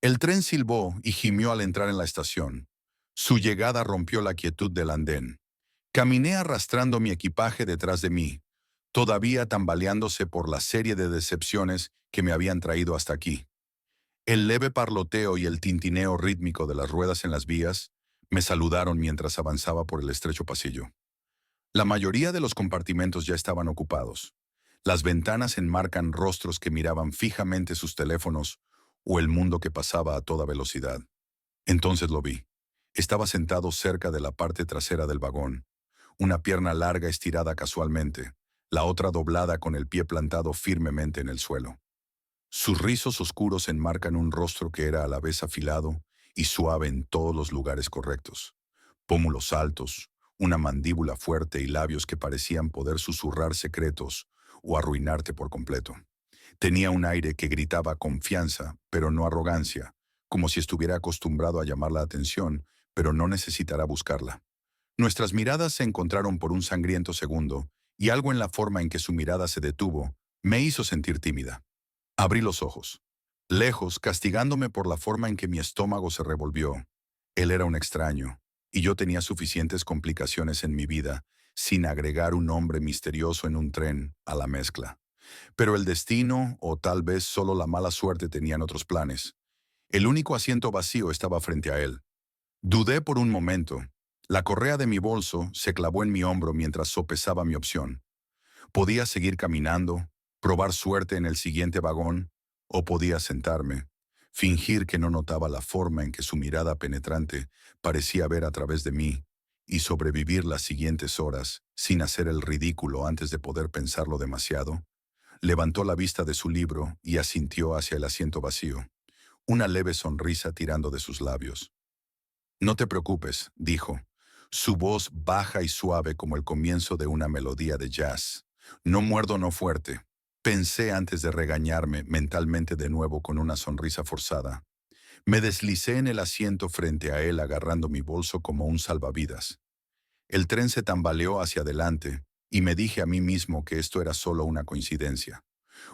El tren silbó y gimió al entrar en la estación. Su llegada rompió la quietud del andén. Caminé arrastrando mi equipaje detrás de mí, todavía tambaleándose por la serie de decepciones que me habían traído hasta aquí. El leve parloteo y el tintineo rítmico de las ruedas en las vías me saludaron mientras avanzaba por el estrecho pasillo. La mayoría de los compartimentos ya estaban ocupados. Las ventanas enmarcan rostros que miraban fijamente sus teléfonos o el mundo que pasaba a toda velocidad. Entonces lo vi. Estaba sentado cerca de la parte trasera del vagón, una pierna larga estirada casualmente, la otra doblada con el pie plantado firmemente en el suelo. Sus rizos oscuros enmarcan un rostro que era a la vez afilado y suave en todos los lugares correctos. Pómulos altos, una mandíbula fuerte y labios que parecían poder susurrar secretos o arruinarte por completo. Tenía un aire que gritaba confianza, pero no arrogancia, como si estuviera acostumbrado a llamar la atención, pero no necesitara buscarla. Nuestras miradas se encontraron por un sangriento segundo, y algo en la forma en que su mirada se detuvo me hizo sentir tímida. Abrí los ojos. Lejos, castigándome por la forma en que mi estómago se revolvió. Él era un extraño, y yo tenía suficientes complicaciones en mi vida, sin agregar un hombre misterioso en un tren a la mezcla. Pero el destino, o tal vez solo la mala suerte, tenían otros planes. El único asiento vacío estaba frente a él. Dudé por un momento. La correa de mi bolso se clavó en mi hombro mientras sopesaba mi opción. Podía seguir caminando, probar suerte en el siguiente vagón, o podía sentarme, fingir que no notaba la forma en que su mirada penetrante parecía ver a través de mí, y sobrevivir las siguientes horas sin hacer el ridículo antes de poder pensarlo demasiado. Levantó la vista de su libro y asintió hacia el asiento vacío, una leve sonrisa tirando de sus labios. No te preocupes, dijo, su voz baja y suave como el comienzo de una melodía de jazz. No muerdo, no fuerte. Pensé antes de regañarme mentalmente de nuevo con una sonrisa forzada. Me deslicé en el asiento frente a él agarrando mi bolso como un salvavidas. El tren se tambaleó hacia adelante y me dije a mí mismo que esto era solo una coincidencia.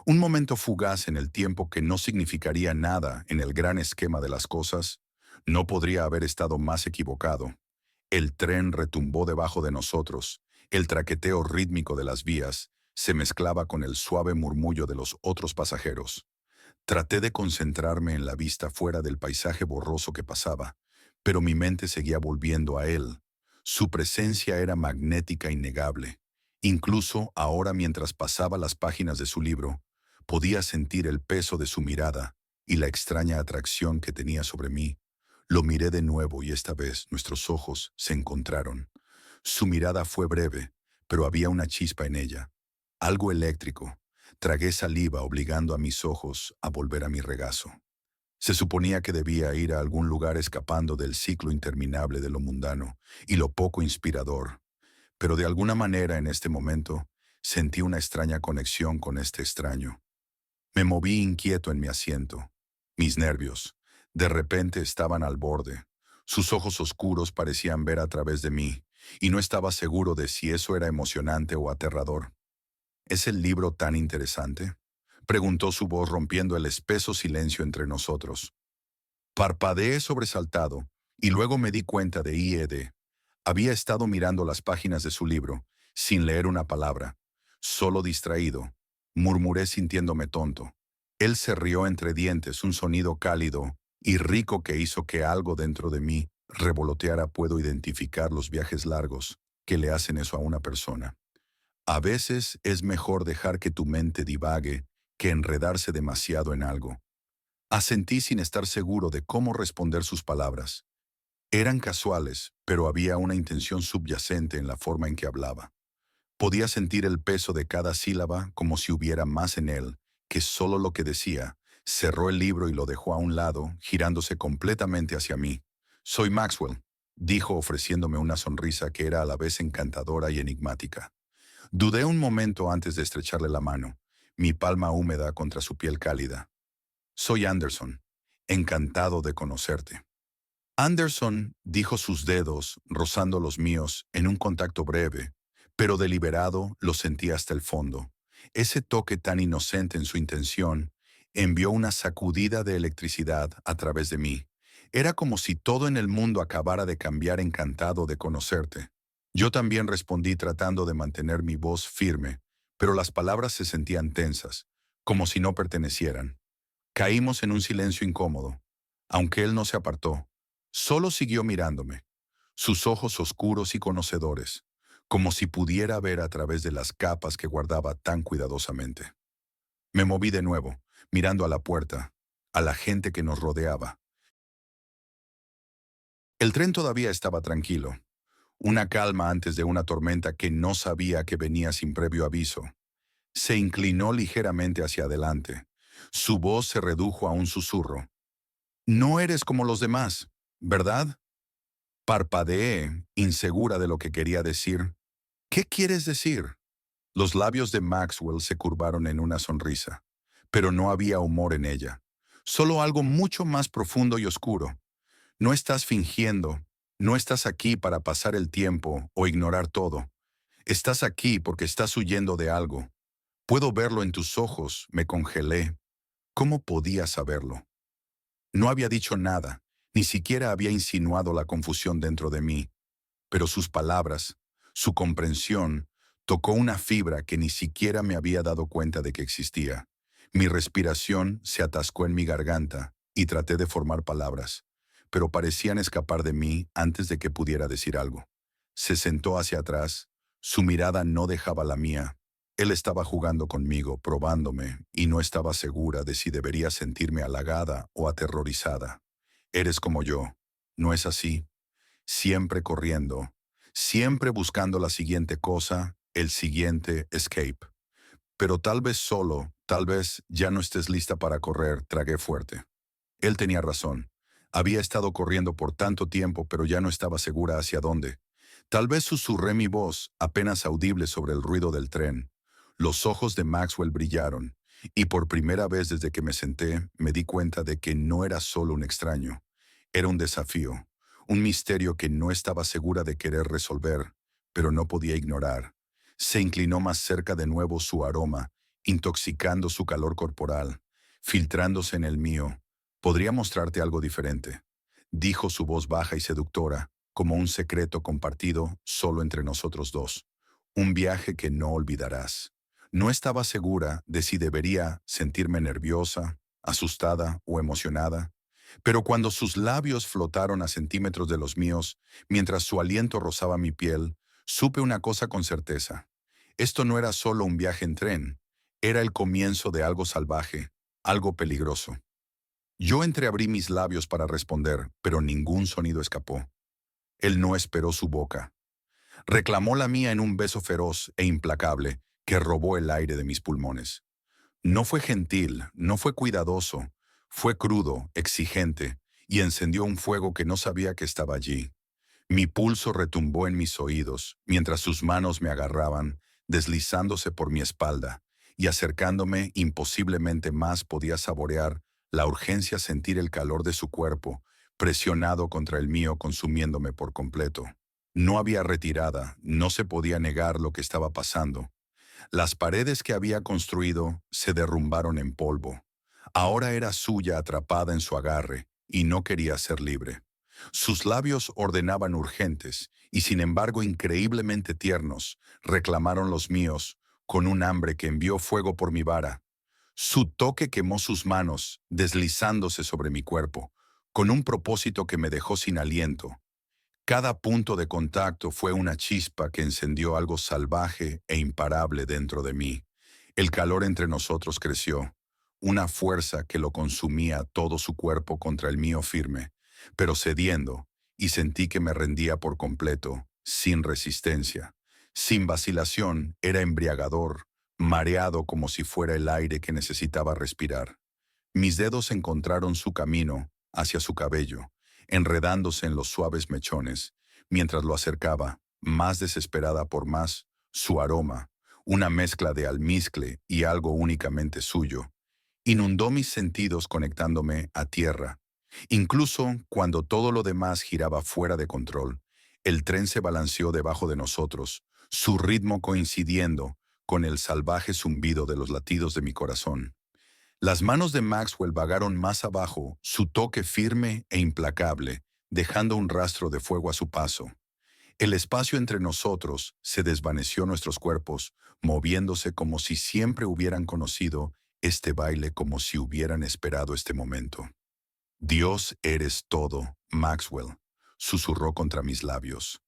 Un momento fugaz en el tiempo que no significaría nada en el gran esquema de las cosas. No podría haber estado más equivocado. El tren retumbó debajo de nosotros. El traqueteo rítmico de las vías se mezclaba con el suave murmullo de los otros pasajeros. Traté de concentrarme en la vista fuera del paisaje borroso que pasaba, pero mi mente seguía volviendo a él. Su presencia era magnética e innegable. Incluso ahora, mientras pasaba las páginas de su libro, podía sentir el peso de su mirada y la extraña atracción que tenía sobre mí. Lo miré de nuevo y esta vez nuestros ojos se encontraron. Su mirada fue breve, pero había una chispa en ella, algo eléctrico. Tragué saliva obligando a mis ojos a volver a mi regazo. Se suponía que debía ir a algún lugar escapando del ciclo interminable de lo mundano y lo poco inspirador, pero de alguna manera en este momento sentí una extraña conexión con este extraño. Me moví inquieto en mi asiento. Mis nervios, de repente, estaban al borde. Sus ojos oscuros parecían ver a través de mí, y no estaba seguro de si eso era emocionante o aterrador. ¿Es el libro tan interesante?, preguntó su voz rompiendo el espeso silencio entre nosotros. Parpadeé sobresaltado, y luego me di cuenta de IED. Había estado mirando las páginas de su libro, sin leer una palabra, solo distraído. Murmuré sintiéndome tonto. Él se rió entre dientes, un sonido cálido y rico que hizo que algo dentro de mí revoloteara. Puedo identificar los viajes largos que le hacen eso a una persona. A veces es mejor dejar que tu mente divague que enredarse demasiado en algo. Asentí sin estar seguro de cómo responder sus palabras. Eran casuales, pero había una intención subyacente en la forma en que hablaba. Podía sentir el peso de cada sílaba como si hubiera más en él que solo lo que decía. Cerró el libro y lo dejó a un lado, girándose completamente hacia mí. Soy Maxwell, dijo ofreciéndome una sonrisa que era a la vez encantadora y enigmática. Dudé un momento antes de estrecharle la mano, mi palma húmeda contra su piel cálida. Soy Anderson, encantado de conocerte. Anderson, dijo, sus dedos rozando los míos en un contacto breve, pero deliberado. Lo sentí hasta el fondo. Ese toque tan inocente en su intención Envió una sacudida de electricidad a través de mí. Era como si todo en el mundo acabara de cambiar, encantado de conocerte. Yo también respondí tratando de mantener mi voz firme, pero las palabras se sentían tensas, como si no pertenecieran. Caímos en un silencio incómodo. Aunque él no se apartó, solo siguió mirándome, sus ojos oscuros y conocedores, como si pudiera ver a través de las capas que guardaba tan cuidadosamente. Me moví de nuevo, mirando a la puerta, a la gente que nos rodeaba. El tren todavía estaba tranquilo, una calma antes de una tormenta que no sabía que venía sin previo aviso. Se inclinó ligeramente hacia adelante. Su voz se redujo a un susurro. No eres como los demás, ¿verdad? Parpadeé, insegura de lo que quería decir. ¿Qué quieres decir? Los labios de Maxwell se curvaron en una sonrisa, pero no había humor en ella. Solo algo mucho más profundo y oscuro. No estás fingiendo, no estás aquí para pasar el tiempo o ignorar todo. Estás aquí porque estás huyendo de algo. Puedo verlo en tus ojos, me congelé. ¿Cómo podía saberlo? No había dicho nada, ni siquiera había insinuado la confusión dentro de mí, pero sus palabras, su comprensión, tocó una fibra que ni siquiera me había dado cuenta de que existía. Mi respiración se atascó en mi garganta y traté de formar palabras, pero parecían escapar de mí antes de que pudiera decir algo. Se sentó hacia atrás, su mirada no dejaba la mía. Él estaba jugando conmigo, probándome, y no estaba segura de si debería sentirme halagada o aterrorizada. Eres como yo, ¿no es así? Siempre corriendo, siempre buscando la siguiente cosa, el siguiente escape. Pero tal vez solo, tal vez ya no estés lista para correr, tragué fuerte. Él tenía razón. Había estado corriendo por tanto tiempo, pero ya no estaba segura hacia dónde. Tal vez susurré mi voz, apenas audible sobre el ruido del tren. Los ojos de Maxwell brillaron, y por primera vez desde que me senté, me di cuenta de que no era solo un extraño. Era un desafío, un misterio que no estaba segura de querer resolver, pero no podía ignorar. Se inclinó más cerca de nuevo, su aroma, intoxicando su calor corporal, filtrándose en el mío. Podría mostrarte algo diferente, dijo su voz baja y seductora, como un secreto compartido solo entre nosotros dos. Un viaje que no olvidarás. No estaba segura de si debería sentirme nerviosa, asustada o emocionada, pero cuando sus labios flotaron a centímetros de los míos, mientras su aliento rozaba mi piel, supe una cosa con certeza. Esto no era solo un viaje en tren, era el comienzo de algo salvaje, algo peligroso. Yo entreabrí mis labios para responder, pero ningún sonido escapó. Él no esperó su boca. Reclamó la mía en un beso feroz e implacable que robó el aire de mis pulmones. No fue gentil, no fue cuidadoso, fue crudo, exigente, y encendió un fuego que no sabía que estaba allí. Mi pulso retumbó en mis oídos, mientras sus manos me agarraban, deslizándose por mi espalda, y acercándome imposiblemente más podía saborear la urgencia, sentir el calor de su cuerpo, presionado contra el mío, consumiéndome por completo. No había retirada, no se podía negar lo que estaba pasando. Las paredes que había construido se derrumbaron en polvo. Ahora era suya, atrapada en su agarre, y no quería ser libre. Sus labios ordenaban urgentes, y sin embargo increíblemente tiernos, reclamaron los míos, con un hambre que envió fuego por mi vara. Su toque quemó sus manos, deslizándose sobre mi cuerpo, con un propósito que me dejó sin aliento. Cada punto de contacto fue una chispa que encendió algo salvaje e imparable dentro de mí. El calor entre nosotros creció, una fuerza que lo consumía todo su cuerpo contra el mío firme, pero cediendo, y sentí que me rendía por completo, sin resistencia. Sin vacilación, era embriagador, mareado como si fuera el aire que necesitaba respirar. Mis dedos encontraron su camino hacia su cabello, enredándose en los suaves mechones, mientras lo acercaba, más desesperada por más, su aroma, una mezcla de almizcle y algo únicamente suyo, inundó mis sentidos conectándome a tierra. Incluso cuando todo lo demás giraba fuera de control, el tren se balanceó debajo de nosotros, su ritmo coincidiendo con el salvaje zumbido de los latidos de mi corazón. Las manos de Maxwell vagaron más abajo, su toque firme e implacable, dejando un rastro de fuego a su paso. El espacio entre nosotros se desvaneció nuestros cuerpos, moviéndose como si siempre hubieran conocido este baile, como si hubieran esperado este momento. Dios eres todo, Maxwell, susurró contra mis labios.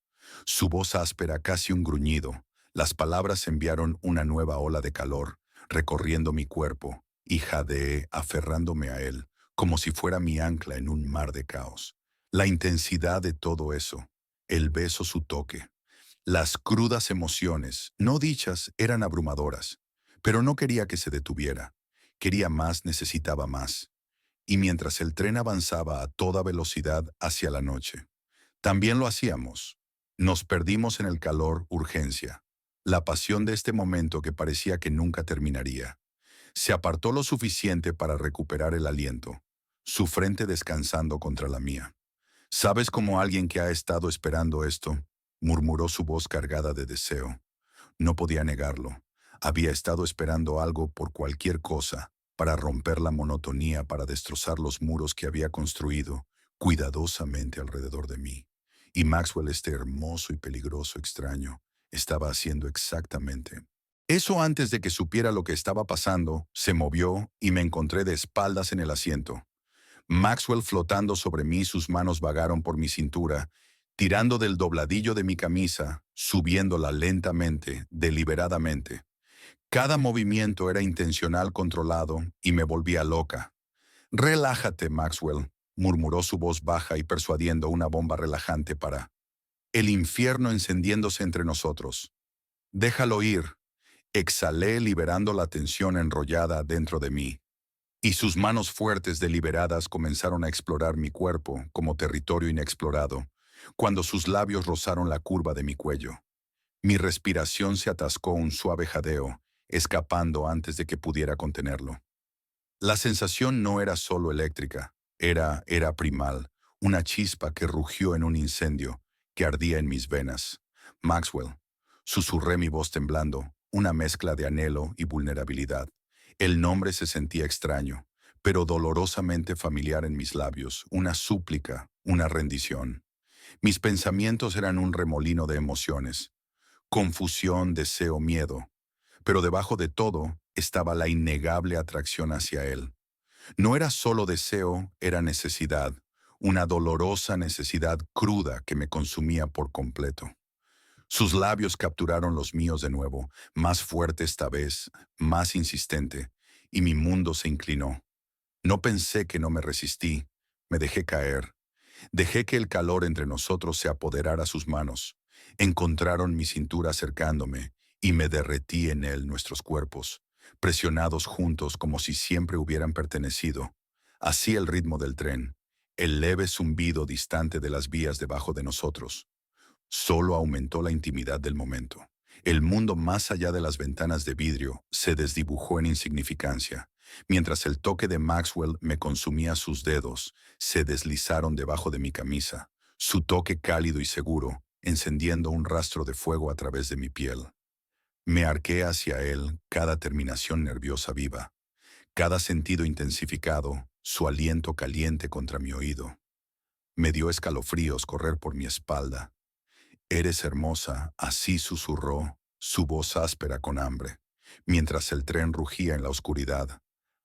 Su voz áspera, casi un gruñido. Las palabras enviaron una nueva ola de calor, recorriendo mi cuerpo, y jadeé aferrándome a él, como si fuera mi ancla en un mar de caos. La intensidad de todo eso, el beso, su toque, las crudas emociones, no dichas, eran abrumadoras, pero no quería que se detuviera. Quería más, necesitaba más. Y mientras el tren avanzaba a toda velocidad hacia la noche, también lo hacíamos. Nos perdimos en el calor, urgencia, la pasión de este momento que parecía que nunca terminaría. Se apartó lo suficiente para recuperar el aliento, su frente descansando contra la mía. ¿Sabes cómo alguien que ha estado esperando esto? Murmuró su voz cargada de deseo. No podía negarlo. Había estado esperando algo por cualquier cosa, para romper la monotonía, para destrozar los muros que había construido cuidadosamente alrededor de mí. Y Maxwell, este hermoso y peligroso extraño, estaba haciendo exactamente eso. Antes de que supiera lo que estaba pasando, se movió y me encontré de espaldas en el asiento. Maxwell flotando sobre mí, sus manos vagaron por mi cintura, tirando del dobladillo de mi camisa, subiéndola lentamente, deliberadamente. Cada movimiento era intencional, controlado, y me volvía loca. «Relájate, Maxwell», murmuró su voz baja y persuadiendo una bomba relajante para el infierno encendiéndose entre nosotros. «Déjalo ir», exhalé liberando la tensión enrollada dentro de mí. Y sus manos fuertes deliberadas comenzaron a explorar mi cuerpo como territorio inexplorado, cuando sus labios rozaron la curva de mi cuello. Mi respiración se atascó un suave jadeo, escapando antes de que pudiera contenerlo. La sensación no era solo eléctrica, era primal, una chispa que rugió en un incendio, que ardía en mis venas. «Maxwell», susurré, mi voz temblando, una mezcla de anhelo y vulnerabilidad. El nombre se sentía extraño, pero dolorosamente familiar en mis labios, una súplica, una rendición. Mis pensamientos eran un remolino de emociones, confusión, deseo, miedo, pero debajo de todo estaba la innegable atracción hacia él. No era solo deseo, era necesidad, una dolorosa necesidad cruda que me consumía por completo. Sus labios capturaron los míos de nuevo, más fuerte esta vez, más insistente, y mi mundo se inclinó. No pensé, que no me resistí, me dejé caer. Dejé que el calor entre nosotros se apoderara. Sus manos encontraron mi cintura acercándome y me derretí en él, nuestros cuerpos, presionados juntos como si siempre hubieran pertenecido. Así el ritmo del tren, el leve zumbido distante de las vías debajo de nosotros, solo aumentó la intimidad del momento. El mundo más allá de las ventanas de vidrio se desdibujó en insignificancia. Mientras el toque de Maxwell me consumía, sus dedos se deslizaron debajo de mi camisa, su toque cálido y seguro, encendiendo un rastro de fuego a través de mi piel. Me arqué hacia él, cada terminación nerviosa viva, cada sentido intensificado, su aliento caliente contra mi oído. Me dio escalofríos correr por mi espalda. «Eres hermosa», así susurró, su voz áspera con hambre, mientras el tren rugía en la oscuridad.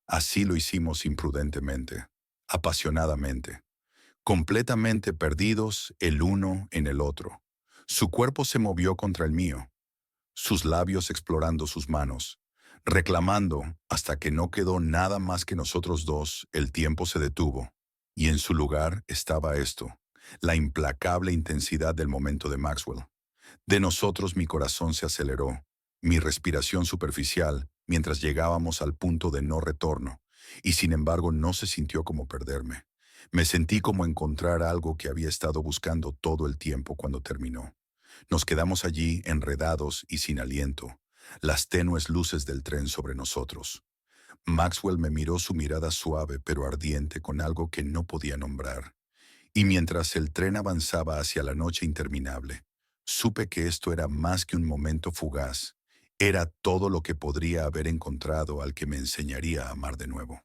Así lo hicimos imprudentemente, apasionadamente, completamente perdidos el uno en el otro. Su cuerpo se movió contra el mío, sus labios explorando sus manos, reclamando hasta que no quedó nada más que nosotros dos. El tiempo se detuvo, y en su lugar estaba esto, la implacable intensidad del momento de Maxwell. De nosotros mi corazón se aceleró, mi respiración superficial, mientras llegábamos al punto de no retorno, y sin embargo no se sintió como perderme. Me sentí como encontrar algo que había estado buscando todo el tiempo cuando terminó. Nos quedamos allí enredados y sin aliento, las tenues luces del tren sobre nosotros. Maxwell me miró, su mirada suave pero ardiente, con algo que no podía nombrar. Y mientras el tren avanzaba hacia la noche interminable, supe que esto era más que un momento fugaz, Era todo lo que podría haber encontrado al que me enseñaría a amar de nuevo.